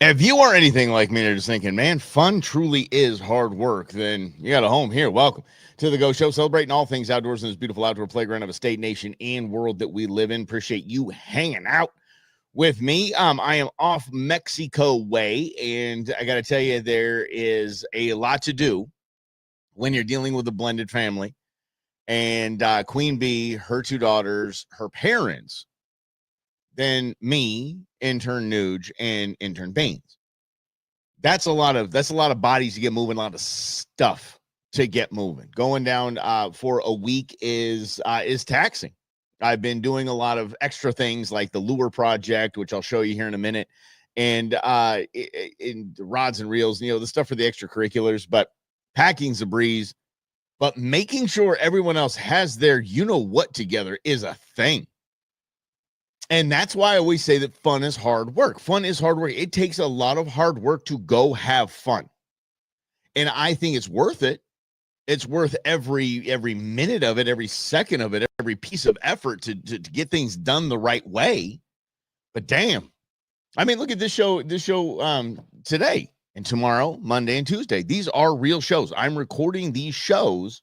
If you are anything like me, and you're just thinking, man, fun truly is hard work, then you got a home here. Welcome to the Go Show, celebrating all things outdoors in this beautiful outdoor playground of a state, nation, and world that we live in. Appreciate you hanging out with me. I am off Mexico way, and I got to tell you, there is a lot to do when you're dealing with a blended family. And Queen Bee, her two daughters, her parents, then me, intern Nuge, and intern Baines. That's a lot of bodies to get moving, a lot of stuff to get moving. Going down for a week is taxing. I've been doing a lot of extra things like the lure project, which I'll show you here in a minute, and in rods and reels, the stuff for the extracurriculars. But packing's a breeze. But making sure everyone else has their what together is a thing. And that's why I always say that fun is hard work. Fun is hard work. It takes a lot of hard work to go have fun. And I think it's worth it. It's worth every minute of it, every second of it, every piece of effort to get things done the right way. But damn, I mean, look at this show today and tomorrow, Monday and Tuesday. These are real shows. I'm recording these shows.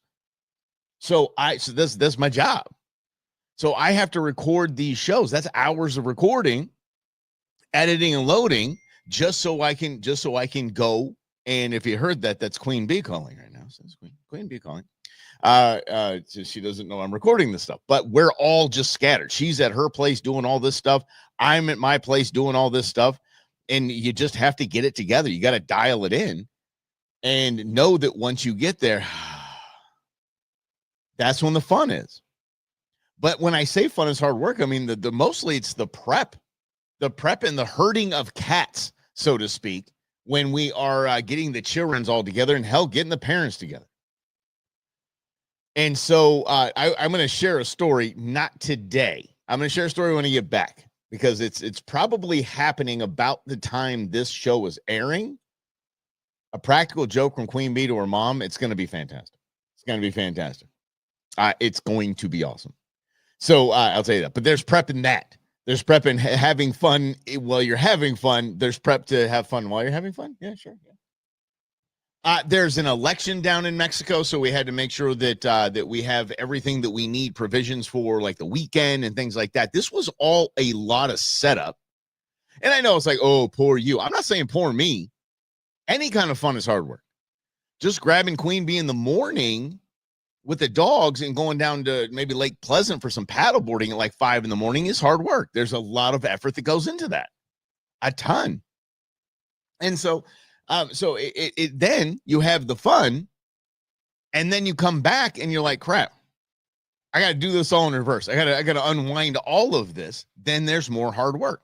So that's my job. So I have to record these shows. That's hours of recording, editing, and loading just so I can go. And if you heard that, that's Queen Bee calling right now. So it's Queen Bee calling. So she doesn't know I'm recording this stuff, but we're all just scattered. She's at her place doing all this stuff. I'm at my place doing all this stuff. And you just have to get it together. You got to dial it in and know that once you get there, that's when the fun is. But when I say fun is hard work, I mean, the mostly it's the prep and the herding of cats, so to speak, when we are getting the children all together and hell, getting the parents together. And so I'm going to share a story, not today. I'm going to share a story when I get back because it's probably happening about the time this show is airing. A practical joke from Queen Bee to her mom. It's going to be fantastic. It's going to be fantastic. It's going to be awesome. So I'll tell you that. But there's prep in that. There's prep in having fun while you're having fun. There's prep to have fun while you're having fun. Yeah, sure. Yeah. There's an election down in Mexico, so we had to make sure that we have everything that we need, provisions for like the weekend and things like that. This was all a lot of setup. And I know it's like, oh, poor you. I'm not saying poor me. Any kind of fun is hard work. Just grabbing Queen Bee in the morning with the dogs and going down to maybe Lake Pleasant for some paddleboarding at like 5 a.m. is hard work. There's a lot of effort that goes into that, a ton. And so then you have the fun, and then you come back and you're like, crap, I got to do this all in reverse. I got to unwind all of this. Then there's more hard work.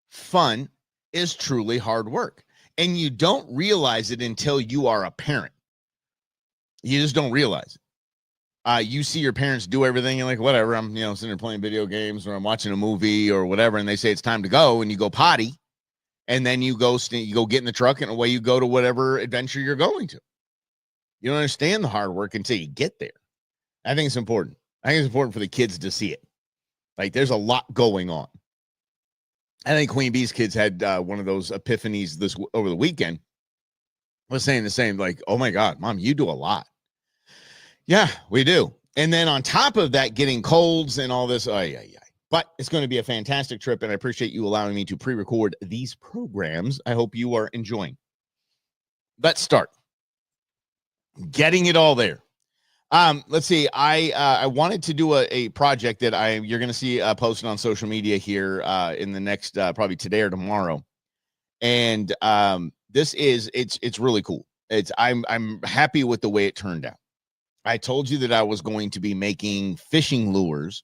Fun is truly hard work, and you don't realize it until you are a parent. You just don't realize it. You see your parents do everything, and like, whatever, I'm, sitting there playing video games or I'm watching a movie or whatever, and they say it's time to go, and you go potty, and then you go get in the truck, and away you go to whatever adventure you're going to. You don't understand the hard work until you get there. I think it's important. I think it's important for the kids to see it. Like, there's a lot going on. I think Queen Bee's kids had one of those epiphanies over the weekend. I was saying the same, like, oh my God, Mom, you do a lot. Yeah, we do. And then on top of that, getting colds and all this. But it's going to be a fantastic trip, and I appreciate you allowing me to pre-record these programs. I hope you are enjoying. Let's start. Getting it all there. Let's see. I wanted to do a project that you're going to see posted on social media here in the next probably today or tomorrow. And it's really cool. I'm happy with the way it turned out. I told you that I was going to be making fishing lures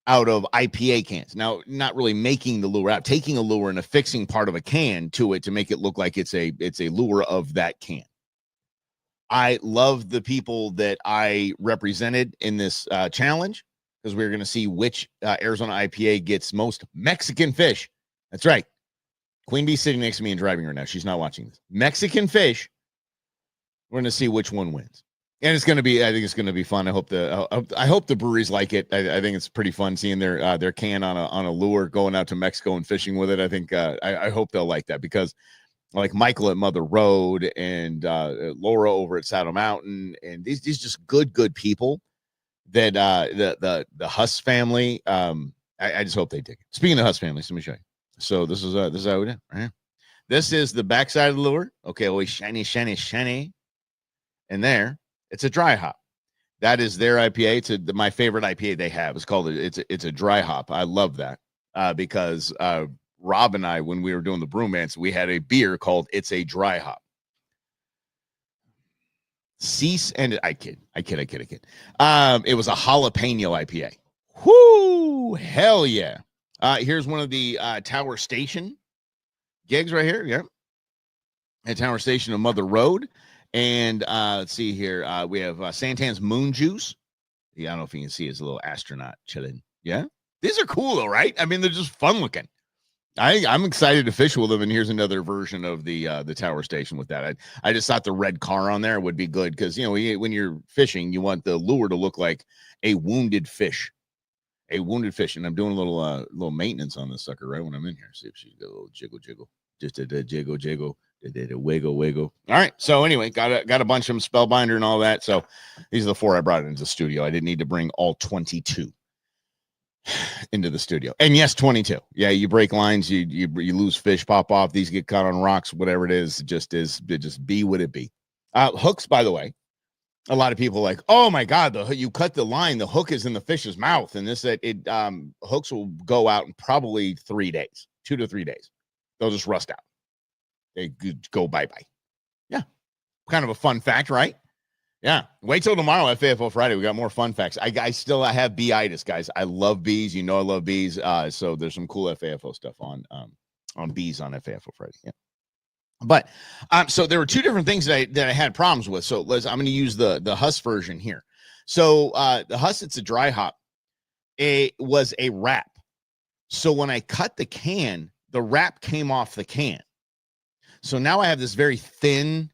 out of IPA cans. Now, not really making the lure out, taking a lure and affixing part of a can to it to make it look like it's a lure of that can. I love the people that I represented in this challenge because we're going to see which Arizona IPA gets most Mexican fish. That's right. Queen Bee sitting next to me and driving right now. She's not watching this. Mexican fish. We're going to see which one wins. And it's going to be, I think it's going to be fun. I hope the breweries like it. I think it's pretty fun seeing their can on a lure going out to Mexico and fishing with it. I think I hope they'll like that, because like Michael at Mother Road and Laura over at Saddle Mountain, and these just good people that the Huss family. I just hope they dig it. Speaking of Huss families, let me show you. So this is how we do it right here. This is the backside of the lure. Okay, always shiny. And there, it's a dry hop. That is their IPA. It's my favorite IPA they have. It's called it's a dry hop. I love that because Rob and I, when we were doing the Brewmance, we had a beer called It's a Dry Hop. Cease and I kid. It was a jalapeno IPA. Whoo, hell yeah. Here's one of the Tower Station gigs right here. Yeah. At Tower Station of Mother Road. And let's see here. We have Santan's Moon Juice. Yeah, I don't know if you can see his little astronaut chilling. Yeah. These are cool though, right? I mean, they're just fun looking. I'm excited to fish with them, and here's another version of the Tower Station with that. I just thought the red car on there would be good, because when you're fishing, you want the lure to look like a wounded fish, and I'm doing a little maintenance on this sucker right when I'm in here. See if she got a little jiggle, just a jiggle, a wiggle. All right, so anyway, got a bunch of them, Spellbinder and all that. So these are the 4 I brought into the studio. I didn't need to bring all 22 into the studio. And yes, 22. Yeah, you break lines, you lose fish, pop off, these get caught on rocks, whatever it is, just be what it be. Hooks, by the way, a lot of people are like, oh my god, you cut the line, the hook is in the fish's mouth, and hooks will go out in probably 3 days, 2 to 3 days. They'll just rust out, they go bye-bye. Yeah, kind of a fun fact, right? Yeah, wait till tomorrow at FAFO Friday. We got more fun facts. I have bee-itis, guys. I love bees. I love bees. So there's some cool FAFO stuff on bees on FAFO Friday. Yeah. But so there were 2 different things that I had problems with. So I'm going to use the Huss version here. So the Huss, it's a dry hop. It was a wrap. So when I cut the can, the wrap came off the can. So now I have this very thin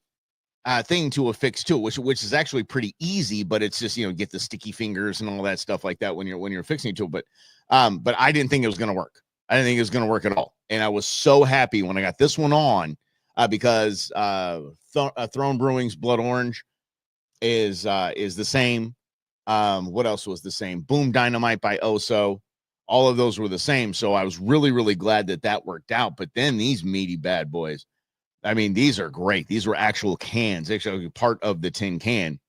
thing to affix to it, which is actually pretty easy, but it's just, get the sticky fingers and all that stuff like that when you're fixing to it. But I didn't think it was going to work. I didn't think it was going to work at all. And I was so happy when I got this one on because Throne Brewing's Blood Orange is the same. What else was the same? Boom Dynamite by Oso. All of those were the same. So I was really, really glad that worked out. But then these meaty bad boys, I mean, these are great. These were actual cans, actually part of the tin can.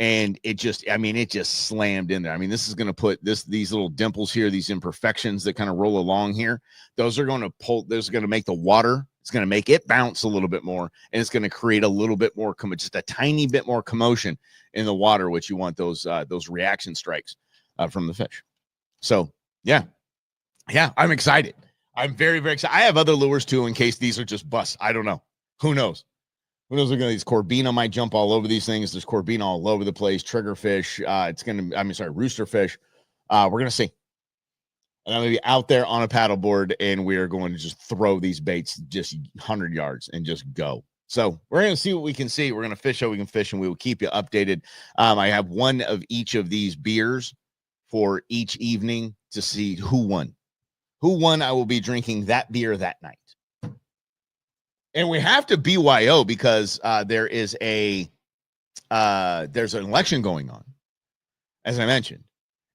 And it just slammed in there. I mean, this is going to put these little dimples here, these imperfections that kind of roll along here. Those are going to going to make the water, it's going to make it bounce a little bit more. And it's going to create a little bit more, just a tiny bit more commotion in the water, which you want those reaction strikes from the fish. So, yeah, I'm excited. I'm very, very excited. I have other lures too, in case these are just busts. I don't know. Who knows? Who knows? Look at these. Corbina might jump all over these things. There's Corbina all over the place. Triggerfish. Roosterfish. We're going to see. And I'm going to be out there on a paddleboard, and we are going to just throw these baits just 100 yards and just go. So we're going to see what we can see. We're going to fish how we can fish, and we will keep you updated. I have one of each of these beers for each evening to see who won. Who won, I will be drinking that beer that night. And we have to BYO because there's an election going on, as I mentioned,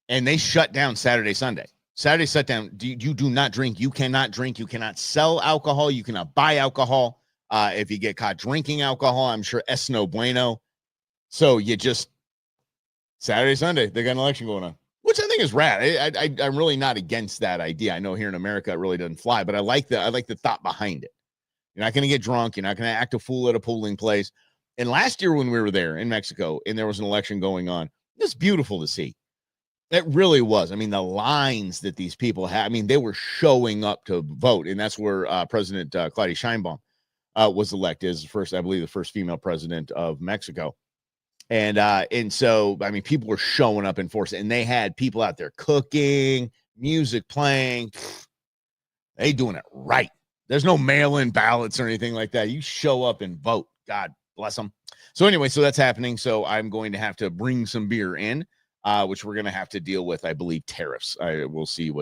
and they shut down Saturday, Sunday. Saturday shut down. You do not drink. You cannot drink. You cannot sell alcohol. You cannot buy alcohol. If you get caught drinking alcohol, I'm sure es no bueno. So you just Saturday, Sunday, they got an election going on, which I think is rad. I'm really not against that idea. I know here in America it really doesn't fly, but I like the thought behind it. You're not going to get drunk. You're not going to act a fool at a polling place. And last year when we were there in Mexico and there was an election going on, it's beautiful to see. It really was. I mean, the lines that these people had, I mean, they were showing up to vote. And that's where President Claudia Sheinbaum was elected as the first female president of Mexico. And so, I mean, people were showing up in force, and they had people out there cooking, music playing. They doing it right. There's no mail-in ballots or anything like that. You show up and vote. God bless them. So anyway, so that's happening. So I'm going to have to bring some beer in, which we're going to have to deal with, I believe, tariffs. We'll see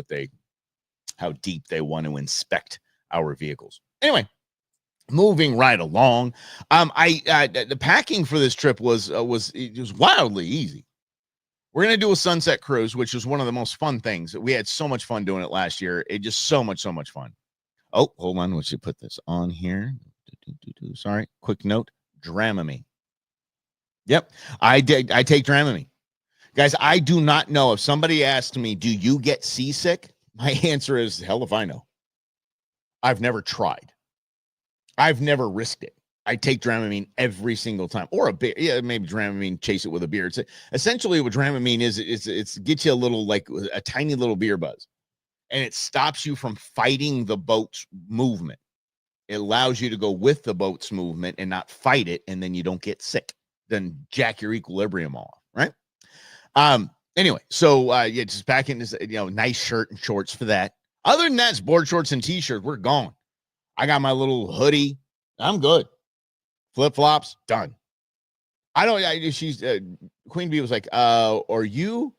how deep they want to inspect our vehicles. Anyway, moving right along. The packing for this trip was wildly easy. We're going to do a sunset cruise, which was one of the most fun things. We had so much fun doing it last year. It just so much fun. Oh, hold on. We should put this on here. Sorry. Quick note. Dramamine. Yep. I take Dramamine. Guys, I do not know. If somebody asked me, do you get seasick? My answer is, hell if I know. I've never tried. I've never risked it. I take Dramamine every single time, or a beer. Yeah, maybe Dramamine, chase it with a beer. It's essentially what Dramamine is. It's gets you a little, like a tiny little beer buzz, and it stops you from fighting the boat's movement. It allows you to go with the boat's movement and not fight it, and then you don't get sick. Then jack your equilibrium off, right? Anyway, so yeah, just back in this, nice shirt and shorts for that. Other than that, it's board shorts and t-shirts. We're gone. I got my little hoodie. I'm good. Flip-flops, done. She's Queen Bee was like, are you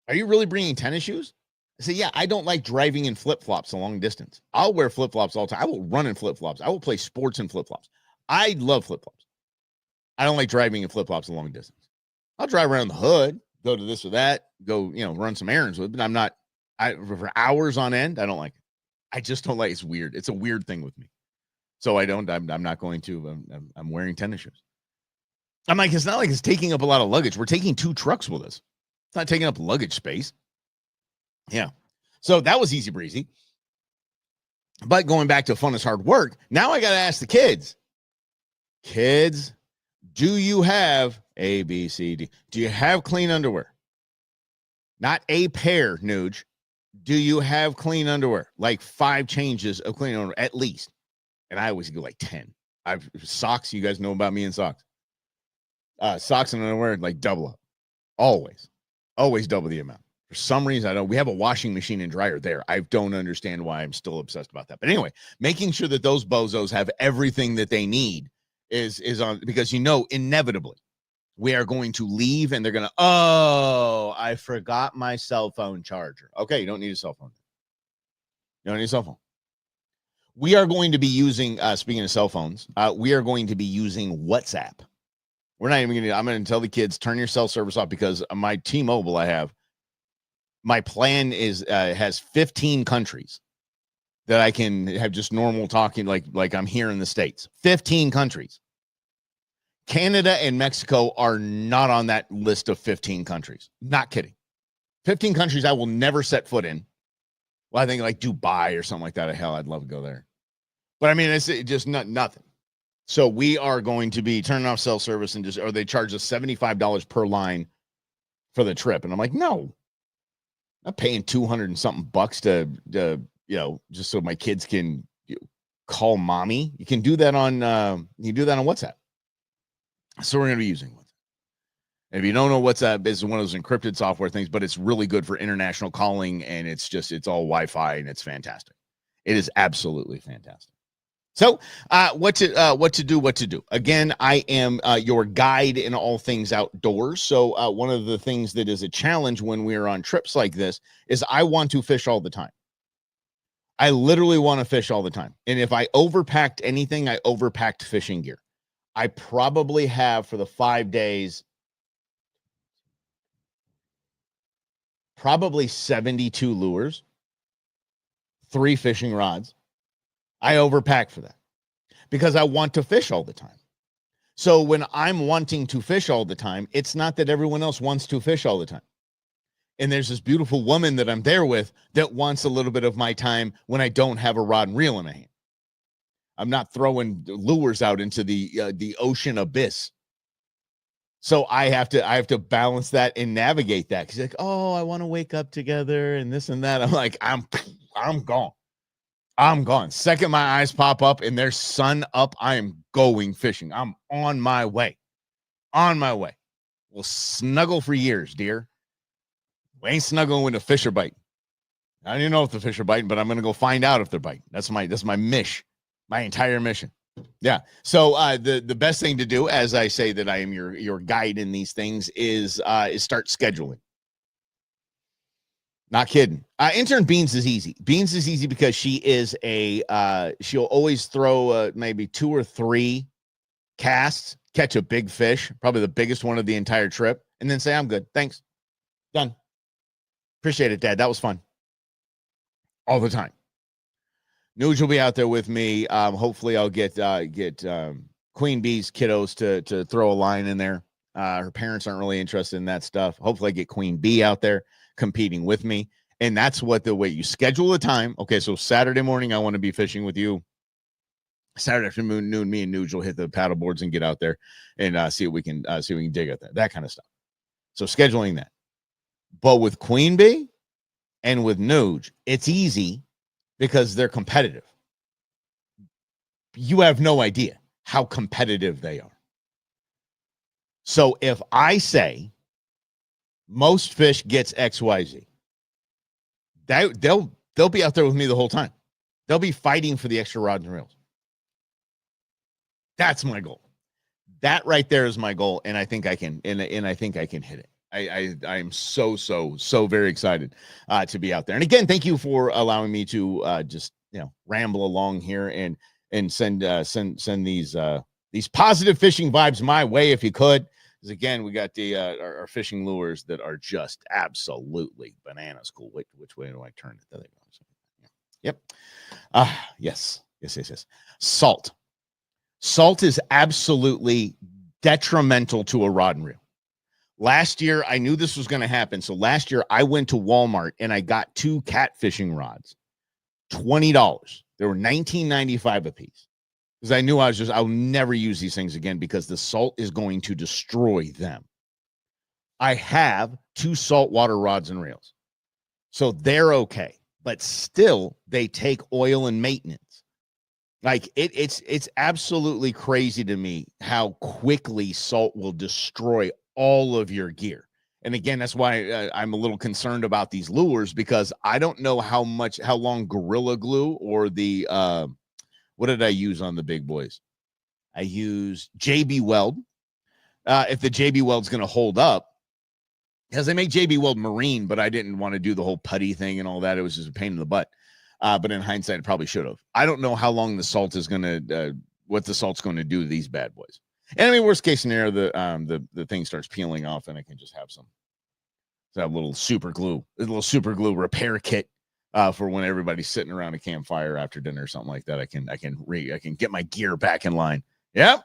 really bringing tennis shoes? I said, yeah, I don't like driving in flip-flops a long distance. I'll wear flip-flops all the time. I will run in flip-flops. I will play sports in flip-flops. I love flip-flops. I don't like driving in flip-flops a long distance. I'll drive around the hood, go to this or that, go, run some errands with it, but I'm not, for hours on end, I don't like it. I just don't like, it's weird. It's a weird thing with me. So I'm not going to, I'm wearing tennis shoes. I'm like, it's not like it's taking up a lot of luggage. We're taking 2 trucks with us. It's not taking up luggage space. Yeah. So that was easy breezy. But going back to fun is hard work. Now I got to ask the kids, do you have A, B, C, D? Do you have clean underwear? Not a pair, Nuge. Do you have clean underwear? Like 5 changes of clean underwear, at least. And I always go like 10. Socks, you guys know about me and socks. Socks and underwear, like double up. Always double the amount. For some reason, we have a washing machine and dryer there. I don't understand why I'm still obsessed about that. But anyway, making sure that those bozos have everything that they need is on, because inevitably we are going to leave and they're going to, I forgot my cell phone charger. Okay, you don't need a cell phone. You don't need a cell phone. We are going to be using, speaking of cell phones, we are going to be using WhatsApp. We're not even going to, I'm going to tell the kids, turn your cell service off, because my T-Mobile my plan has 15 countries that I can have just normal talking, like I'm here in the States. 15 countries. Canada and Mexico are not on that list of 15 countries. Not kidding. 15 countries I will never set foot in. Well, I think like Dubai or something like that. Hell, I'd love to go there. But I mean, it's just nothing. So we are going to be turning off cell service or they charge us $75 per line for the trip. And I'm like, no, I'm not paying 200 and something bucks to just so my kids can call mommy. You can do that on WhatsApp. So we're going to be using WhatsApp. And if you don't know, WhatsApp is one of those encrypted software things, but it's really good for international calling, and it's all Wi-Fi, and it's fantastic. It is absolutely fantastic. So what to do. Again, I am your guide in all things outdoors. So one of the things that is a challenge when we're on trips like this is I want to fish all the time. I literally want to fish all the time. And if I overpacked anything, I overpacked fishing gear. I probably have, for the 5 days, probably 72 lures, 3 fishing rods. I overpack for that because I want to fish all the time. So when I'm wanting to fish all the time, it's not that everyone else wants to fish all the time. And there's this beautiful woman that I'm there with that wants a little bit of my time when I don't have a rod and reel in my hand. I'm not throwing lures out into the ocean abyss. So I have to balance that and navigate that. Cause like, oh, I want to wake up together and this and that. I'm like, I'm gone. I'm gone. Second my eyes pop up and there's sun up, I am going fishing. I'm on my way. We'll snuggle for years, dear. We ain't snuggling when the fish are biting. I don't even know if the fish are biting, but I'm going to go find out if they're biting. That's my mission. My entire mission. Yeah. So the best thing to do, as I say that I am your guide in these things, is start scheduling. Not kidding. Intern Beans is easy. Beans is easy because she is she'll always throw maybe 2 or 3 casts, catch a big fish, probably the biggest one of the entire trip, and then say, I'm good. Thanks. Done. Appreciate it, Dad. That was fun. All the time. Nuge will be out there with me. Hopefully I'll get Queen Bee's kiddos to throw a line in there. Her parents aren't really interested in that stuff. Hopefully I get Queen Bee out there competing with me. And that's what the way you schedule the time. Okay, so Saturday morning, I want to be fishing with you. Saturday afternoon, me and Nuge will hit the paddle boards and get out there and see what we can dig out there. That kind of stuff. So scheduling that. But with Queen Bee and with Nuge, it's easy because they're competitive. You have no idea how competitive they are. So if I say most fish gets XYZ, they'll be out there with me the whole time. They'll be fighting for the extra rods and reels. That's my goal. That right there is my goal, and I think I can. And I think I can hit it. I'm so very excited to be out there. And again, thank you for allowing me to just ramble along here and send these positive fishing vibes my way if you could. Because again, we got the our fishing lures that are just absolutely bananas cool. Which way do I turn it? There they go. Yep. Yes. Salt. Salt is absolutely detrimental to a rod and reel. Last year, I knew this was going to happen. So last year, I went to Walmart and I got 2 catfishing rods, $20. They were $19.95 a piece. Because I knew I'll never use these things again because the salt is going to destroy them. I have 2 saltwater rods and reels. So they're okay. But still, they take oil and maintenance. Like it's absolutely crazy to me how quickly salt will destroy all of your gear. And again, that's why I'm a little concerned about these lures because I don't know how long Gorilla Glue or the what did I use on the big boys? I used JB Weld. If the JB Weld's going to hold up, because they make JB Weld marine, but I didn't want to do the whole putty thing and all that. It was just a pain in the butt. But in hindsight, it probably should have. I don't know how long the salt is going to, what the salt's going to do to these bad boys. And I mean, worst case scenario, the thing starts peeling off, and I can just have that little super glue repair kit for when everybody's sitting around a campfire after dinner or something like that. I can get my gear back in line. Yep,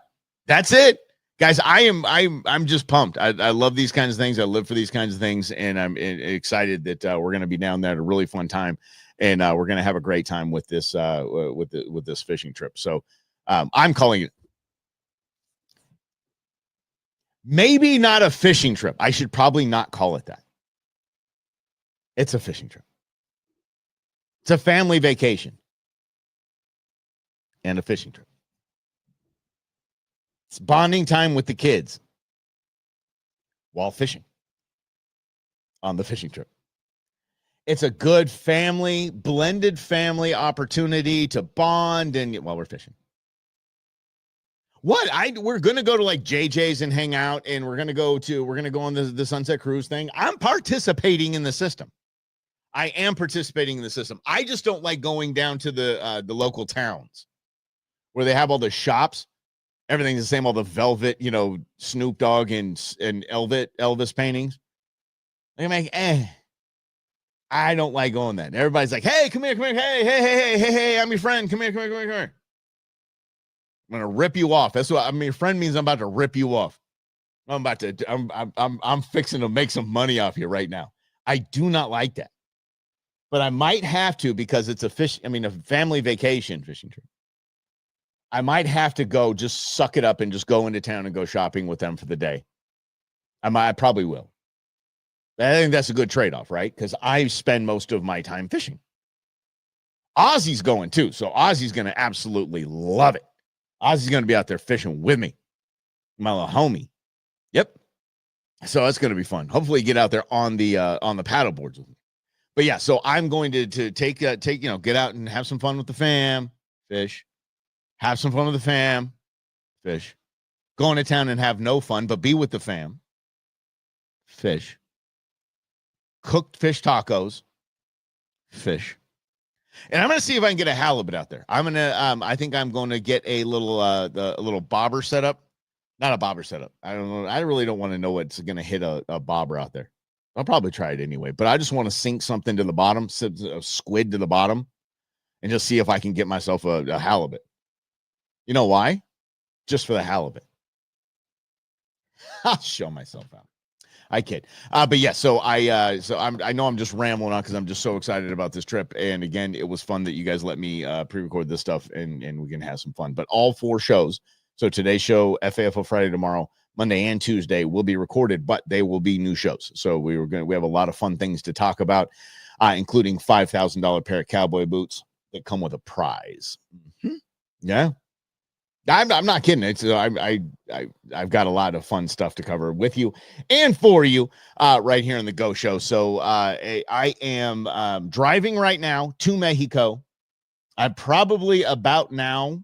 that's it, guys. I'm just pumped. I love these kinds of things. I live for these kinds of things, and I'm excited that we're going to be down there at a really fun time. And we're going to have a great time with this with this fishing trip. So I'm calling it maybe not a fishing trip. I should probably not call it that. It's a fishing trip. It's a family vacation and a fishing trip. It's bonding time with the kids while fishing on the fishing trip. It's a good blended family opportunity to bond and while we're fishing. We're going to go to like JJ's and hang out, and we're going to go on the Sunset Cruise thing. I'm participating in the system. I am participating in the system. I just don't like going down to the local towns where they have all the shops. Everything's the same, all the velvet, Snoop Dogg and Elvis paintings. I'm like, I don't like going that. Everybody's like, hey, come here. Hey, I'm your friend. Come here. I'm going to rip you off. That's what friend means. I'm about to rip you off. I'm fixing to make some money off you right now. I do not like that. But I might have to because it's a family vacation fishing trip. I might have to go just suck it up and just go into town and go shopping with them for the day. I probably will. I think that's a good trade-off, right? Because I spend most of my time fishing. Ozzy's going too, so Ozzy's going to absolutely love it. Ozzy's going to be out there fishing with me, my little homie. Yep. So that's going to be fun. Hopefully, get out there on the paddle boards with me. But yeah, so I'm going to take get out and have some fun with the fam, fish, Have some fun with the fam. Fish. Go into town and have no fun, but be with the fam. Fish. Cooked fish tacos. Fish. And I'm going to see if I can get a halibut out there. I think I'm going to get a little bobber setup. Not a bobber setup. I don't know. I really don't want to know what's going to hit a bobber out there. I'll probably try it anyway, but I just want to sink something to the bottom, a squid to the bottom, and just see if I can get myself a halibut. You know why? Just for the halibut. I'll show myself out. I kid. But yeah, so I know I'm just rambling on because I'm just so excited about this trip. And again, it was fun that you guys let me pre-record this stuff and we can have some fun. But all 4 shows. So today's show, FAFO Friday tomorrow, Monday and Tuesday will be recorded, but they will be new shows. So we have a lot of fun things to talk about, including $5,000 pair of cowboy boots that come with a prize. Mm-hmm. Yeah. I'm not kidding. It's I've got a lot of fun stuff to cover with you and for you right here on the Go Show. So I am driving right now to Mexico. I'm probably about now,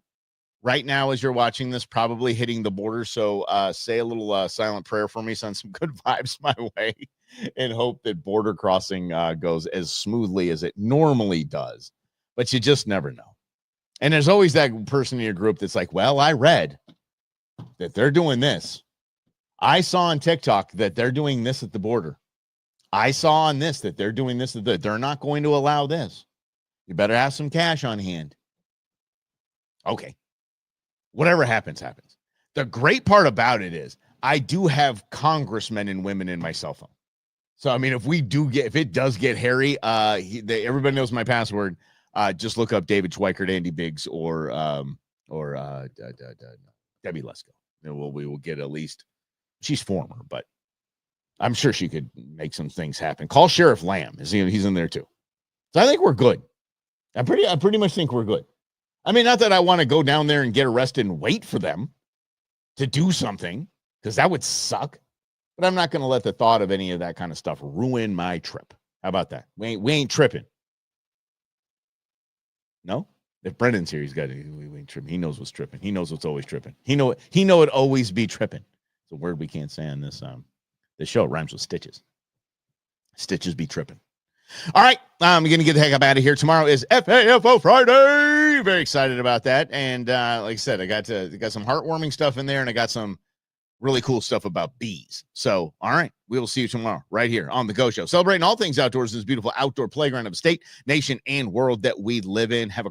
right now as you're watching this, probably hitting the border. So say a little silent prayer for me, send some good vibes my way, and hope that border crossing goes as smoothly as it normally does. But you just never know. And there's always that person in your group that's like, well, I read that they're doing this. I saw on TikTok that they're doing this at the border. I saw on this that they're doing this. They're not going to allow this. You better have some cash on hand. Okay. Whatever happens, happens. The great part about it is I do have congressmen and women in my cell phone. So, I mean, if it does get hairy, everybody knows my password. Just look up David Schweikert, Andy Biggs, or Debbie Lesko. And we will get at least, she's former, but I'm sure she could make some things happen. Call Sheriff Lamb. He's in there too. So I think we're good. I pretty much think we're good. I mean, not that I want to go down there and get arrested and wait for them to do something, because that would suck. But I'm not going to let the thought of any of that kind of stuff ruin my trip. How about that? We ain't tripping. No? If Brendan's here, he's got it. We ain't tripping. He knows what's tripping. He knows what's always tripping. He know it always be tripping. It's a word we can't say on this show. It rhymes with stitches. Stitches be tripping. All right, I'm going to get the heck up out of here. Tomorrow is FAFO Friday. Very excited about that. And like I said, I got some heartwarming stuff in there, and I got some really cool stuff about bees. So, all right, we will see you tomorrow right here on The Go Show. Celebrating all things outdoors in this beautiful outdoor playground of the state, nation, and world that we live in. Have a great